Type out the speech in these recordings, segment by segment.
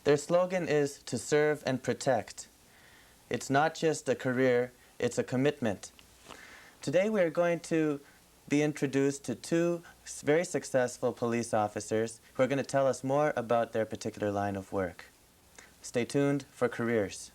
Their slogan is to serve and protect. It's not just a career, it's a commitment. Today we are going to be introduced to two very successful police officers who are going to tell us more about their particular line of work. Stay tuned for Careers.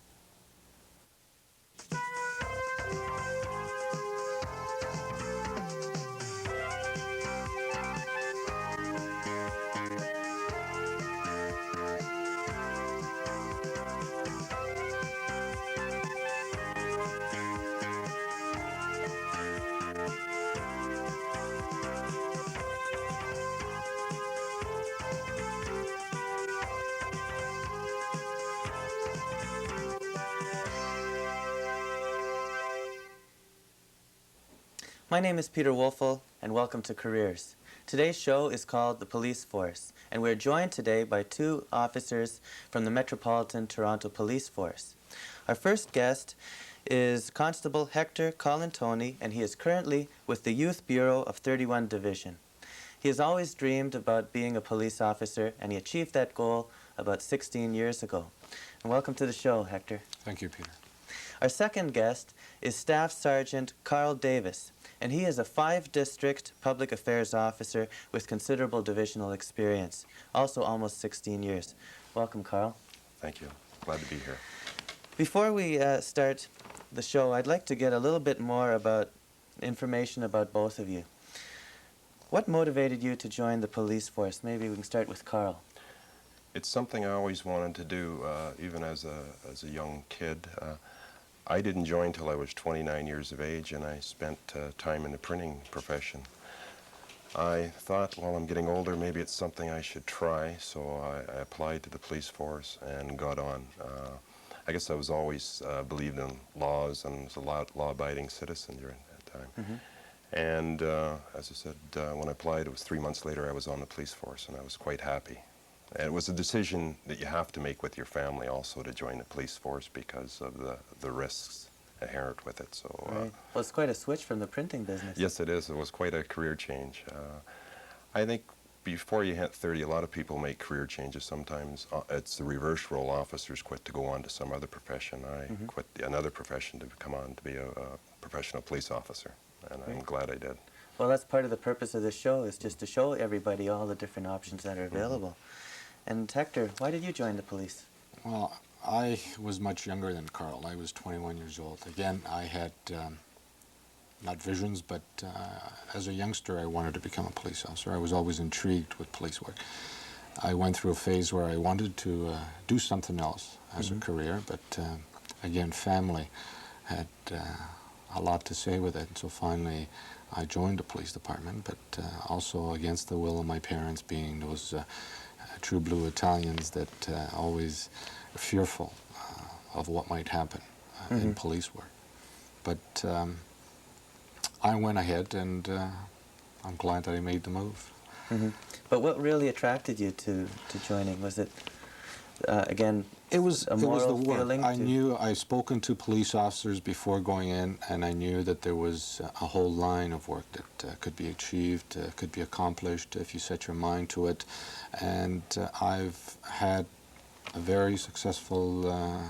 My name is Peter Wolfl, and welcome to Careers. Today's show is called The Police Force, and we're joined today by two officers from the Metropolitan Toronto Police Force. Our first guest is Constable Hector Colantoni, and he is currently with the Youth Bureau of 31 Division. He has always dreamed about being a police officer, and he achieved that goal about 16 years ago. And welcome to the show, Hector. Thank you, Peter. Our second guest is Staff Sergeant Karl Davis, and he is a 5-district public affairs officer with considerable divisional experience, also almost 16 years. Welcome, Karl. Thank you. Glad to be here. Before we start the show, I'd like to get a little bit more about information about both of you. What motivated you to join the police force? Maybe we can start with Karl. It's something I always wanted to do, even as a young kid. I didn't join till I was 29 years of age, and I spent time in the printing profession. I thought, well, I'm getting older, maybe it's something I should try, so I applied to the police force and got on. I guess I was always believed in laws and was a law-abiding citizen during that time. Mm-hmm. And as I said, when I applied, it was 3 months later I was on the police force, and I was quite happy. And it was a decision that you have to make with your family also to join the police force because of the risks inherent with it. So, right. Well, it's quite a switch from the printing business. Yes, it is. It was quite a career change. I think before you hit 30, a lot of people make career changes sometimes. It's the reverse role. Officers quit to go on to some other profession. I quit another profession to come on to be a professional police officer, and I'm glad I did. Well, that's part of the purpose of this show, is just to show everybody all the different options that are available. And Hector, why did you join the police? Well, I was much younger than Karl. I was 21 years old. Again, I had not visions, but as a youngster, I wanted to become a police officer. I was always intrigued with police work. I went through a phase where I wanted to do something else as a career, but again, family had a lot to say with it. And so finally, I joined the police department, but also against the will of my parents, being those true blue Italians that always are fearful of what might happen in police work. But I went ahead, and I'm glad that I made the move. But what really attracted you to joining? Was it, again, it was a moral the work. feeling? I knew, I'd spoken to police officers before going in, and I knew that there was a whole line of work that could be achieved, could be accomplished if you set your mind to it. And I've had a very successful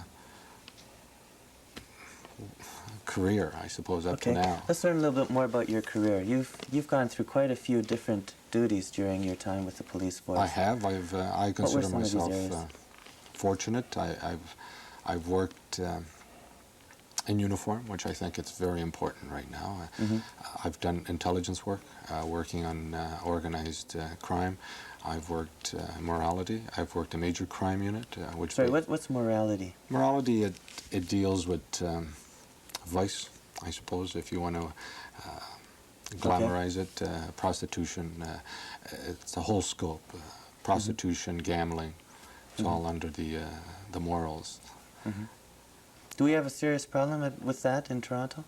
career, I suppose, up to now. Let's learn a little bit more about your career. You've gone through quite a few different duties during your time with the police force. I have. I consider myself fortunate. I've worked in uniform, which I think it's very important right now. I've done intelligence work, working on organized crime. I've worked morality. I've worked a major crime unit. Sorry, what's morality? Morality, it deals with vice, I suppose, if you want to glamorize it. Prostitution, it's the whole scope. Prostitution, gambling, it's all under the morals. Do we have a serious problem with that in Toronto?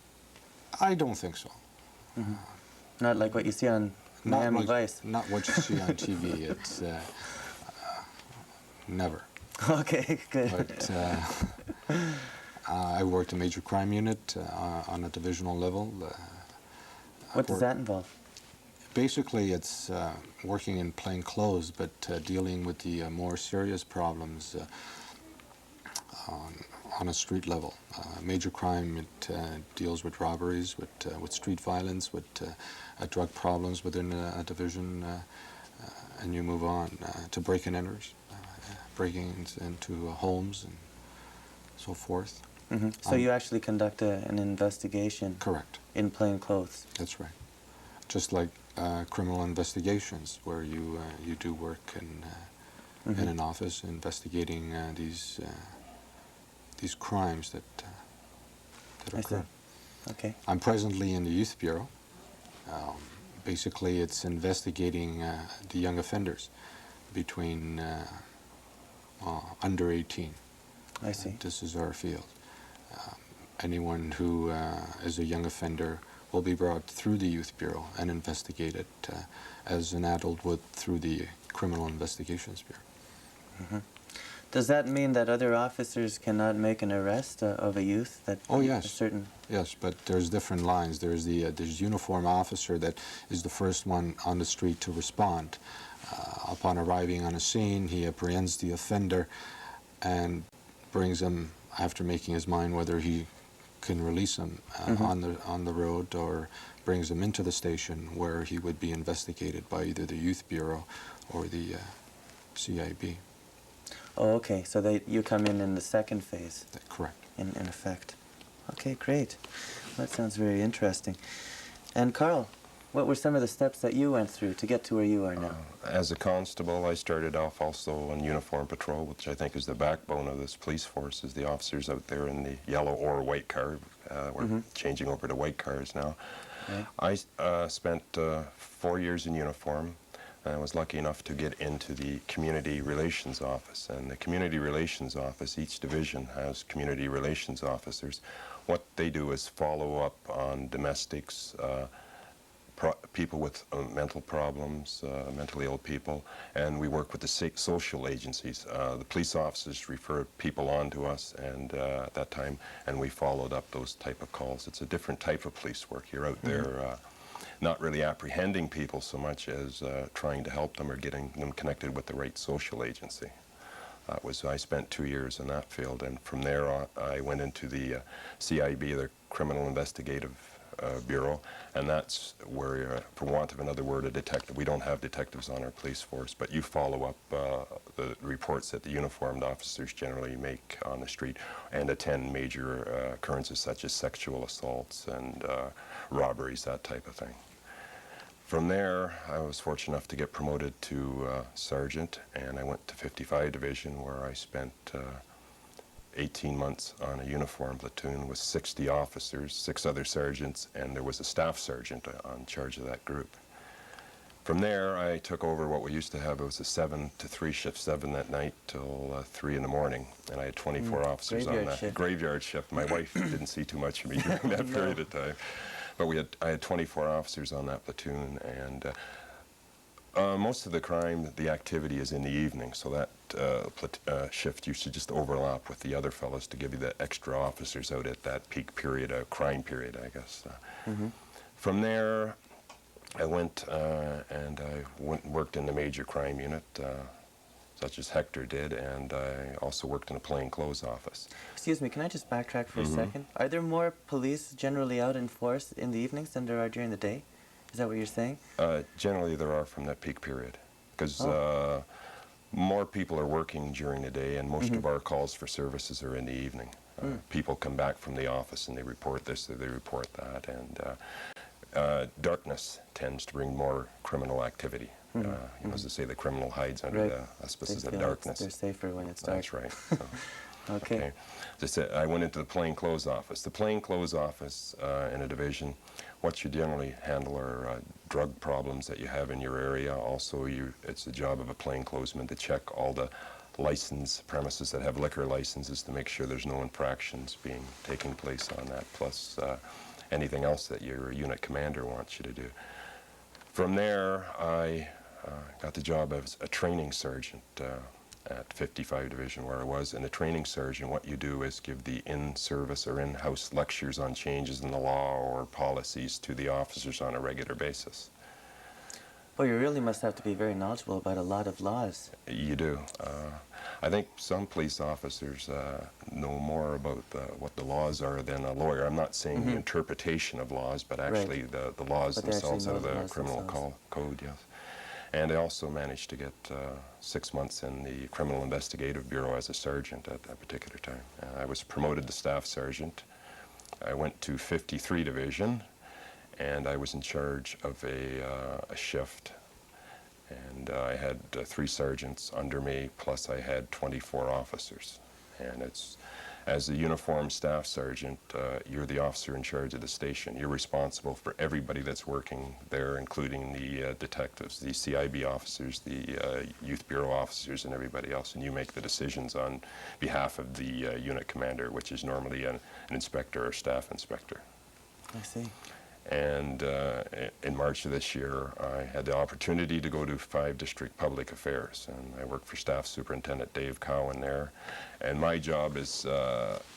I don't think so. Not like what you see on Miami Vice? Not what you see on TV. It's never. Okay, good. But I worked a major crime unit on a divisional level. What does that involve? Basically, it's working in plain clothes, but dealing with the more serious problems on a street level. Major crime, it deals with robberies, with street violence, with drug problems within a division, and you move on to break-and-enters, breaking into homes and so forth. Mm-hmm. So you actually conduct an investigation? Correct. In plain clothes? That's right. Just like criminal investigations, where you do work in an office investigating these crimes that occur. Okay. I'm presently in the Youth Bureau. Basically, it's investigating the young offenders between under 18. I see. This is our field. Anyone who is a young offender will be brought through the Youth Bureau and investigated as an adult would through the Criminal Investigations Bureau. Mm-hmm. Does that mean that other officers cannot make an arrest of a youth? Oh, yes. A certain... Yes, but there's different lines. There's the uniform officer that is the first one on the street to respond. Upon arriving on a scene, he apprehends the offender and brings him, after making his mind whether he can release him on the road, or brings him into the station where he would be investigated by either the Youth Bureau or the CIB. Oh, okay. So you come in the second phase. Correct. In effect. Okay, great. That sounds very interesting. And Karl, what were some of the steps that you went through to get to where you are now? As a constable, I started off also on uniform patrol, which I think is the backbone of this police force, is the officers out there in the yellow or white car. We're changing over to white cars now. Right. I spent 4 years in uniform. I was lucky enough to get into the Community Relations Office. And the Community Relations Office, each division has Community Relations Officers. What they do is follow up on domestics, people with mental problems, mentally ill people, and we work with the social agencies. The police officers refer people on to us, and at that time, and we followed up those type of calls. It's a different type of police work. You're out there not really apprehending people so much as trying to help them or getting them connected with the right social agency. I spent 2 years in that field, and from there on, I went into the CIB, the Criminal Investigative Bureau, and that's where, for want of another word, a detective. We don't have detectives on our police force, but you follow up the reports that the uniformed officers generally make on the street and attend major occurrences such as sexual assaults and robberies, that type of thing. From there, I was fortunate enough to get promoted to sergeant, and I went to 55 Division, where I spent 18 months on a uniform platoon with 60 officers, 6 other sergeants, and there was a staff sergeant on charge of that group. From there, I took over what we used to have. It was a 7 to 3 shift, 7 at night till 3 in the morning, and I had 24 officers on that. Shift. Graveyard shift. My wife didn't see too much of me during that period of time. But I had 24 officers on that platoon, and most of the crime, the activity is in the evening, so that shift used to just overlap with the other fellows to give you the extra officers out at that peak period, crime period, I guess. From there, I went and worked in the major crime unit, such as Hector did, and I also worked in a plainclothes office. Excuse me, can I just backtrack for a second? Are there more police generally out in force in the evenings than there are during the day? Is that what you're saying? Generally there are from that peak period, because more people are working during the day, and most of our calls for services are in the evening. People come back from the office and they report this or they report that, and darkness tends to bring more criminal activity. You know, as they say, the criminal hides under the auspices of darkness. They're safer when it's dark. That's right. So, okay. As I said, I went into the plainclothes office. The plainclothes office in a division, what you generally handle are drug problems that you have in your area. Also, it's the job of a plainclothesman to check all the license premises that have liquor licenses to make sure there's no infractions taking place on that, plus anything else that your unit commander wants you to do. From there, I got the job as a training sergeant at 55 Division, where I was. And a training sergeant, what you do is give the in-service or in-house lectures on changes in the law or policies to the officers on a regular basis. Well, you really must have to be very knowledgeable about a lot of laws. You do. I think some police officers know more about what the laws are than a lawyer. I'm not saying the interpretation of laws, but actually the laws But they actually themselves know out of the the laws criminal themselves. code, yes. And I also managed to get 6 months in the Criminal Investigative Bureau as a sergeant at that particular time. I was promoted to staff sergeant. I went to 53 Division, and I was in charge of a shift. And I had 3 sergeants under me, plus I had 24 officers. And it's, as a uniformed staff sergeant, you're the officer in charge of the station. You're responsible for everybody that's working there, including the detectives, the CIB officers, the Youth Bureau officers, and everybody else. And you make the decisions on behalf of the unit commander, which is normally an inspector or staff inspector. I see. And in March of this year, I had the opportunity to go to 5 district public affairs, and I worked for Staff Superintendent Dave Cowan there. And my job is,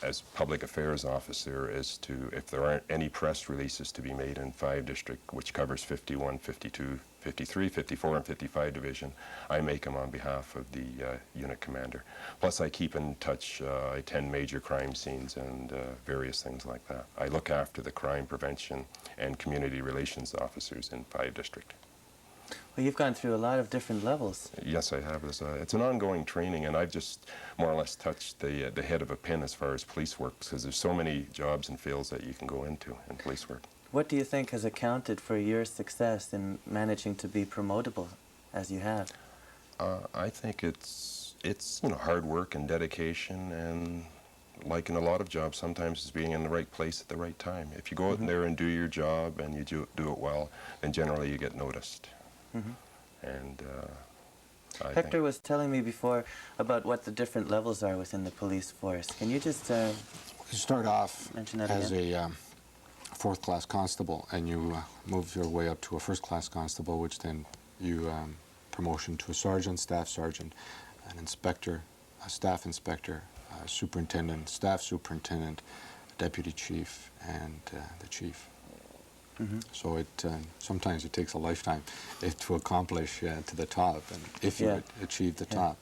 as public affairs officer, is to, if there aren't any press releases to be made in 5 district, which covers 51, 52, 53, 54, and 55 Division, I make them on behalf of the unit commander. Plus, I keep in touch. I attend major crime scenes and various things like that. I look after the crime prevention and community relations officers in 5 district. Well, you've gone through a lot of different levels. Yes, I have. It's an ongoing training, and I've just more or less touched the head of a pin as far as police work, because there's so many jobs and fields that you can go into in police work. What do you think has accounted for your success in managing to be promotable as you have? I think it's hard work and dedication, and like in a lot of jobs, sometimes it's being in the right place at the right time. If you go out in there and do your job and you do it well, then generally you get noticed. And Hector was telling me before about what the different levels are within the police force. Can you just You start off mention that as again? a 4th class constable, and you move your way up to a 1st class constable, which then you promotion to a sergeant, staff sergeant, an inspector, a staff inspector, a superintendent, staff superintendent, deputy chief, and the chief. So it sometimes it takes a lifetime to accomplish to the top, and if you achieve the top.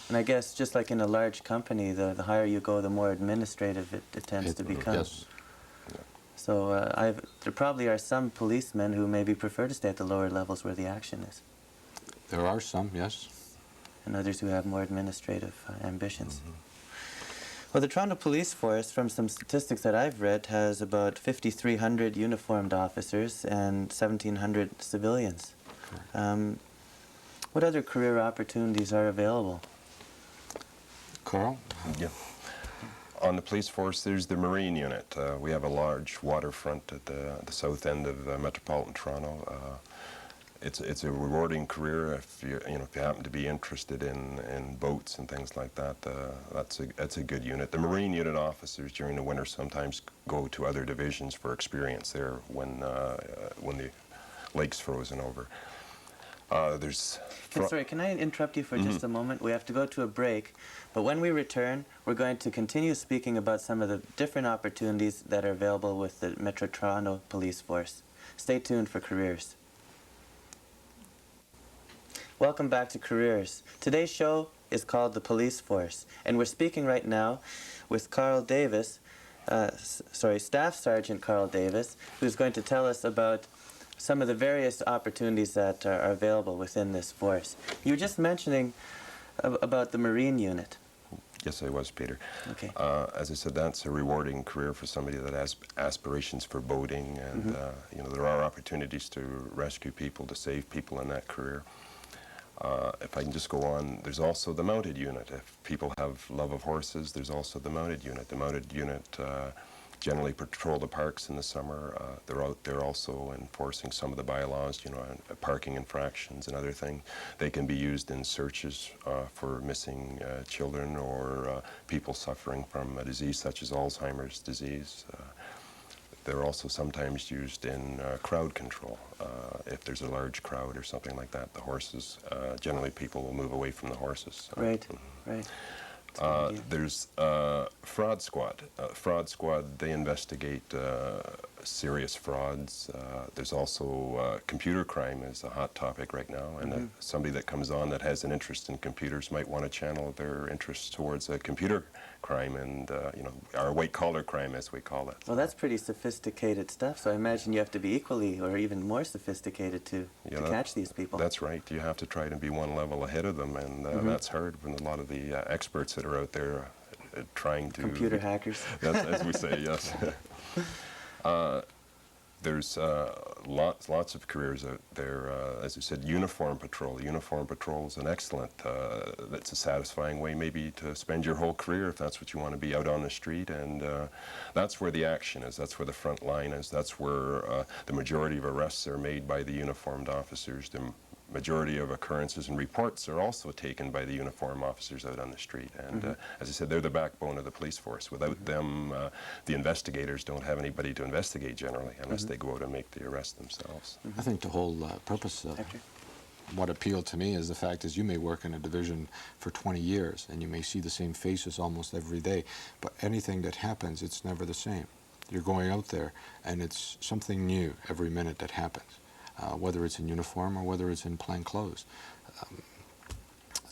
And I guess just like in a large company, the higher you go, the more administrative it tends to become. Yes. So there probably are some policemen who maybe prefer to stay at the lower levels where the action is. There are some, yes. And others who have more administrative ambitions. Well, the Toronto Police Force, from some statistics that I've read, has about 5,300 uniformed officers and 1,700 civilians. What other career opportunities are available? Karl? yeah. On the police force, there's the Marine unit. We have a large waterfront at the south end of metropolitan Toronto. It's a rewarding career if you happen to be interested in boats and things like that. That's a good unit. The Marine unit officers during the winter sometimes go to other divisions for experience there when the lake's frozen over. Sorry, can I interrupt you for just a moment? We have to go to a break, but when we return, we're going to continue speaking about some of the different opportunities that are available with the Metro Toronto Police Force. Stay tuned for Careers. Welcome back to Careers. Today's show is called The Police Force, and we're speaking right now with Carl Davis, Staff Sergeant Carl Davis, who's going to tell us about some of the various opportunities that are available within this force. You were just mentioning about the Marine unit. Yes, I was, Peter. Okay. As I said, that's a rewarding career for somebody that has aspirations for boating, and there are opportunities to rescue people, to save people in that career. If I can just go on, there's also the mounted unit. If people have love of horses, there's also the mounted unit. The mounted unit generally patrol the parks in the summer. They're out there also enforcing some of the bylaws, parking infractions and other things. They can be used in searches for missing children or people suffering from a disease such as Alzheimer's disease. They're also sometimes used in crowd control. If there's a large crowd or something like that, the horses, generally people will move away from the horses. Right, right. There's Fraud Squad. Fraud Squad, they investigate serious frauds. There's also computer crime is a hot topic right now, and somebody that comes on that has an interest in computers might want to channel their interests towards a computer crime and, you know, our white-collar crime, as we call it. Well, that's pretty sophisticated stuff, so I imagine you have to be equally or even more sophisticated to catch these people. That's right. You have to try to be one level ahead of them, and that's hard when a lot of the experts that are out there trying to... Computer hackers. That's, as we say, yes. There's lots of careers out there. As you said, uniform patrol. Uniform patrol is an excellent, that's a satisfying way maybe to spend your whole career if that's what you want to be, out on the street. And that's where the action is. That's where the front line is. That's where the majority of arrests are made by the uniformed officers. The majority of occurrences and reports are also taken by the uniform officers out on the street. And as I said, they're the backbone of the police force. Without them, the investigators don't have anybody to investigate generally unless they go out and make the arrest themselves. I think the whole purpose of what appealed to me is the fact is you may work in a division for 20 years and you may see the same faces almost every day, but anything that happens, it's never the same. You're going out there and it's something new every minute that happens. Whether it's in uniform or whether it's in plain clothes.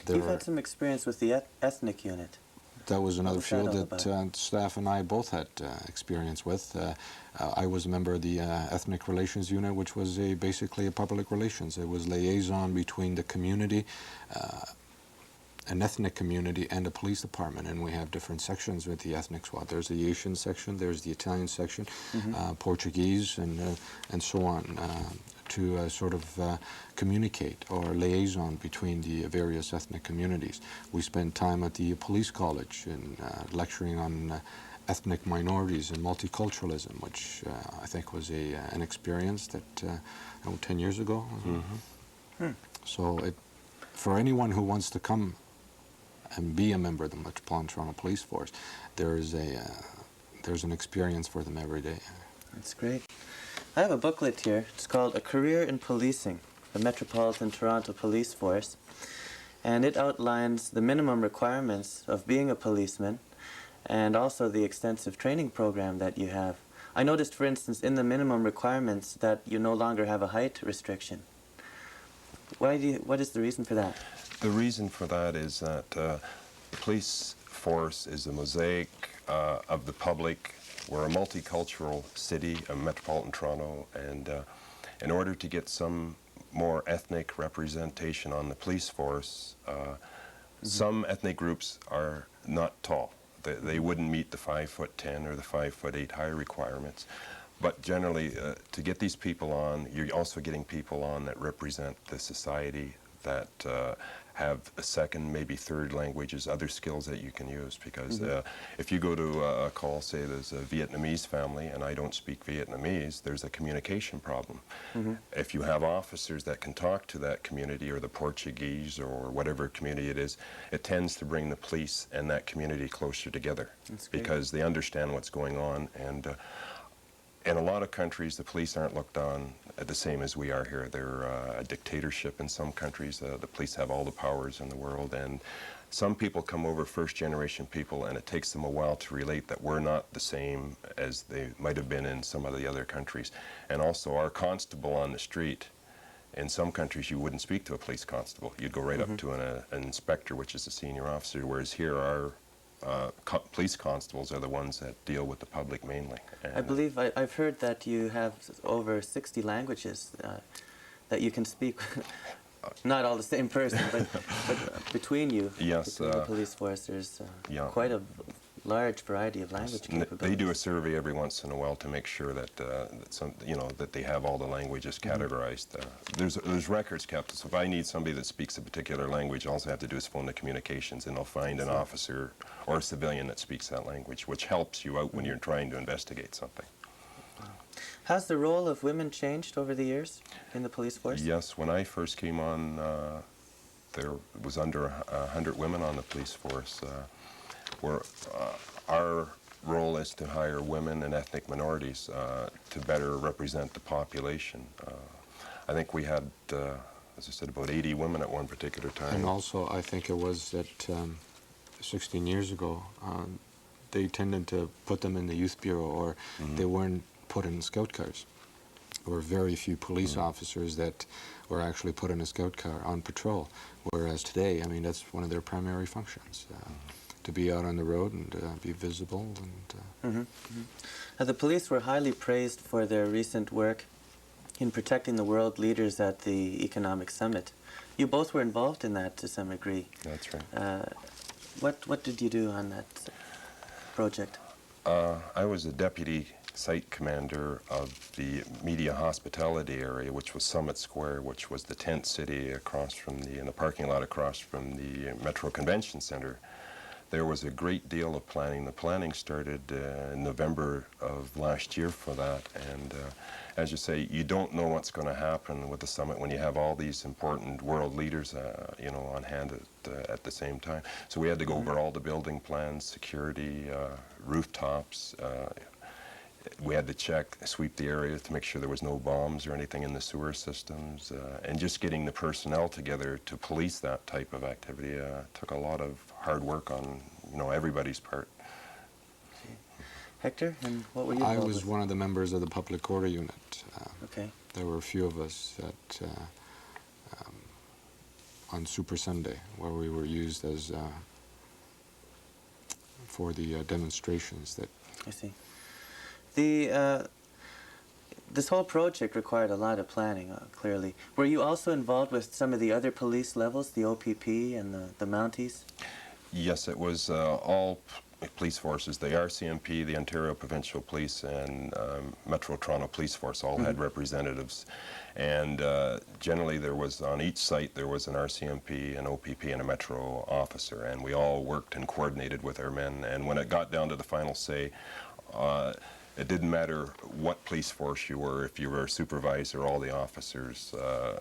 You've had some experience with the ethnic unit. That was another field that staff and I both had experience with. I was a member of the Ethnic Relations Unit, which was basically a public relations. It was liaison between the community, an ethnic community, and a police department, and we have different sections with the ethnic SWAT. There's the Asian section, there's the Italian section, Portuguese, and so on, to sort of communicate or liaison between the various ethnic communities. We spent time at the police college and lecturing on ethnic minorities and multiculturalism, which I think was an experience that 10 years ago. So for anyone who wants to come and be a member of the Metropolitan Toronto Police Force, there's an experience for them every day. That's great. I have a booklet here. It's called A Career in Policing, the Metropolitan Toronto Police Force, and it outlines the minimum requirements of being a policeman and also the extensive training program that you have. I noticed, for instance, in the minimum requirements that you no longer have a height restriction. What is the reason for that? The reason for that is that the police force is a mosaic of the public. We're a multicultural city, a metropolitan Toronto, and in order to get some more ethnic representation on the police force, some ethnic groups are not tall. They wouldn't meet the 5'10" or the 5'8" high requirements. But generally, to get these people on, you're also getting people on that represent the society, that have a second, maybe third languages, other skills that you can use. Because if you go to a call, say there's a Vietnamese family and I don't speak Vietnamese, there's a communication problem. If you have officers that can talk to that community or the Portuguese or whatever community it is, it tends to bring the police and that community closer together because they understand what's going on. And in a lot of countries, the police aren't looked on the same as we are here. They're a dictatorship in some countries. The police have all the powers in the world, and some people come over, first-generation people, and it takes them a while to relate that we're not the same as they might have been in some of the other countries. And also, our constable on the street, in some countries you wouldn't speak to a police constable. You'd go right up to an inspector, which is a senior officer, whereas here our police constables are the ones that deal with the public mainly. And I believe I've heard that you have over 60 languages that you can speak. Not all the same person, but between you, between the police force, there's quite a large variety of language capabilities. They do a survey every once in a while to make sure that that they have all the languages categorized. There's records kept. So if I need somebody that speaks a particular language, all I have to do is phone the communications, and they'll find an officer or a civilian that speaks that language, which helps you out when you're trying to investigate something. Has the role of women changed over the years in the police force? Yes, when I first came on, there was under 100 women on the police force. Our role is to hire women and ethnic minorities to better represent the population. I think we had, as I said, about 80 women at one particular time. And also, I think it was that 16 years ago, they tended to put them in the youth bureau, or they weren't put in scout cars. There were very few police officers that were actually put in a scout car on patrol, whereas today, I mean, that's one of their primary functions, to be out on the road and be visible. And The police were highly praised for their recent work in protecting the world leaders at the economic summit. You both were involved in that to some degree. That's right. What did you do on that project? I was a deputy site commander of the media hospitality area, which was Summit Square, which was the tent city across from in the parking lot across from the Metro Convention Center. There was a great deal of planning. The planning started in November of last year for that, and as you say, you don't know what's going to happen with the summit when you have all these important world leaders, you know, on hand at the same time. So we had to go over all the building plans, security, rooftops. We had to sweep the area to make sure there was no bombs or anything in the sewer systems, and just getting the personnel together to police that type of activity took a lot of hard work on, you know, everybody's part. Hector, and what were you I involved was with? one of the members of the public order unit. Okay. There were a few of us that on Super Sunday, where we were used as for the demonstrations that. I see. This whole project required a lot of planning, clearly. Were you also involved with some of the other police levels, the OPP and the Mounties? Yes, it was all police forces. The RCMP, the Ontario Provincial Police, and Metro Toronto Police Force all had representatives. And generally there was, on each site, there was an RCMP, an OPP, and a Metro officer. And we all worked and coordinated with our men. And when it got down to the final say, it didn't matter what police force you were. If you were a supervisor, all the officers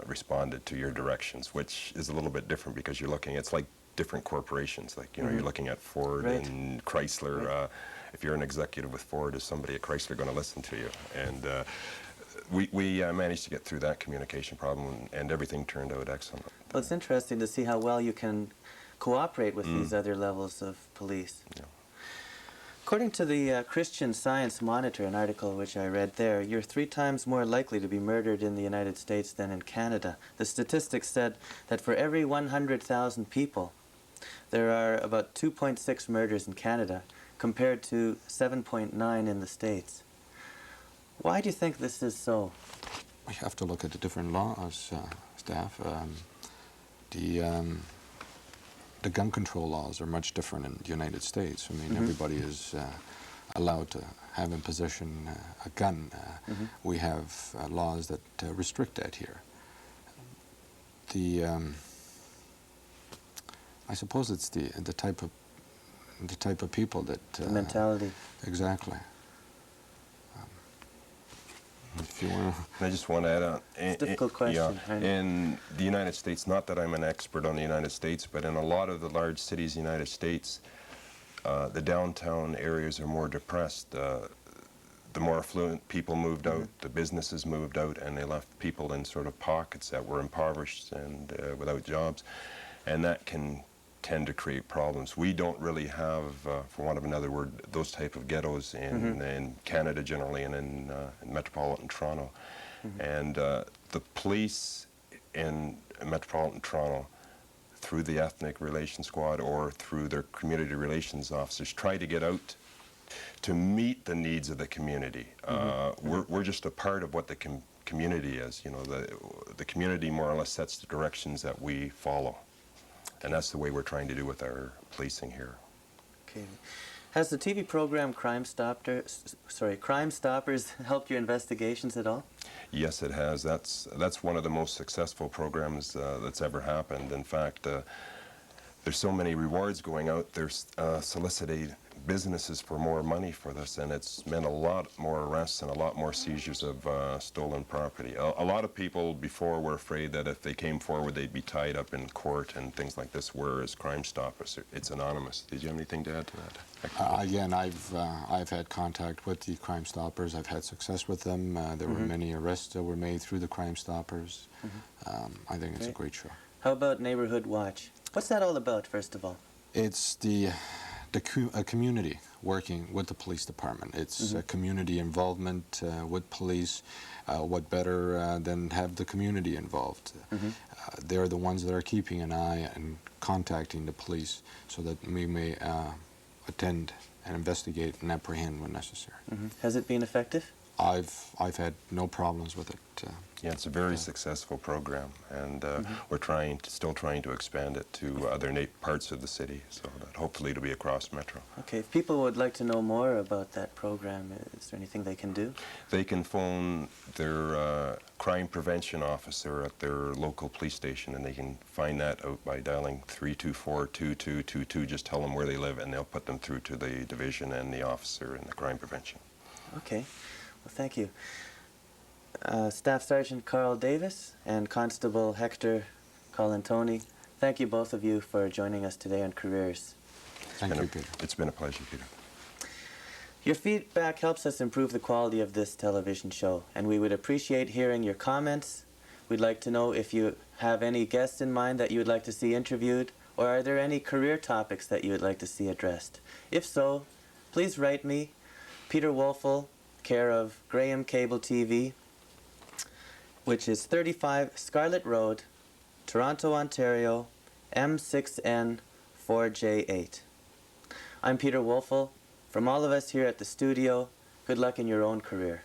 responded to your directions, which is a little bit different because you're looking, it's like different corporations. Like, you know, you're looking at Ford and Chrysler. If you're an executive with Ford, is somebody at Chrysler going to listen to you? And we managed to get through that communication problem, and everything turned out excellent. Well, it's interesting to see how well you can cooperate with these other levels of police. Yeah. According to the Christian Science Monitor, an article which I read there, you're 3 times more likely to be murdered in the United States than in Canada. The statistics said that for every 100,000 people, there are about 2.6 murders in Canada, compared to 7.9 in the States. Why do you think this is so? We have to look at the different laws, staff. The gun control laws are much different in the United States. I mean, everybody is allowed to have in possession a gun. We have laws that restrict that here. I suppose it's the type of people that The mentality. Exactly. If you want I just want to add on. It's a difficult question. Yeah, in the United States, not that I'm an expert on the United States, but in a lot of the large cities in the United States, the downtown areas are more depressed. The more affluent people moved out, the businesses moved out, and they left people in sort of pockets that were impoverished and without jobs. And that can tend to create problems. We don't really have, for want of another word, those type of ghettos in Canada generally, and in metropolitan Toronto. And the police in metropolitan Toronto, through the ethnic relations squad or through their community relations officers, try to get out to meet the needs of the community. We're just a part of what the community is. You know, the community more or less sets the directions that we follow. And that's the way we're trying to do with our policing here. Okay. Has the TV program Crime Stoppers helped your investigations at all? Yes, it has. That's one of the most successful programs that's ever happened. In fact, there's so many rewards going out. There's solicited businesses for more money for this, and it's meant a lot more arrests and a lot more seizures of stolen property. A lot of people before were afraid that if they came forward, they'd be tied up in court and things like this, whereas Crime Stoppers, it's anonymous. Did you have anything to add to that? again, I've had contact with the Crime Stoppers. I've had success with them. There were many arrests that were made through the Crime Stoppers. I think it's a great show. How about Neighborhood Watch? What's that all about, first of all? It's the a community working with the police department. It's community involvement with police. What better than have the community involved? They're the ones that are keeping an eye and contacting the police so that we may attend and investigate and apprehend when necessary. Has it been effective? I've had no problems with it. Yeah, it's a very successful program, and we're still trying to expand it to other parts of the city, so that hopefully it'll be across Metro. Okay, if people would like to know more about that program, is there anything they can do? They can phone their crime prevention officer at their local police station, and they can find that out by dialing 324-2222. Just tell them where they live, and they'll put them through to the division and the officer in the crime prevention. Okay, well, thank you. Staff Sergeant Karl Davis and Constable Hector Colantoni, thank you both of you for joining us today on Careers. Thank you, Peter. It's been a pleasure, Peter. Your feedback helps us improve the quality of this television show, and we would appreciate hearing your comments. We'd like to know if you have any guests in mind that you would like to see interviewed, or are there any career topics that you would like to see addressed? If so, please write me, Peter Wolfl, care of Graham Cable TV, which is 35 Scarlett Road, Toronto, Ontario, M6N 4J8. I'm Peter Wolfl. From all of us here at the studio, good luck in your own career.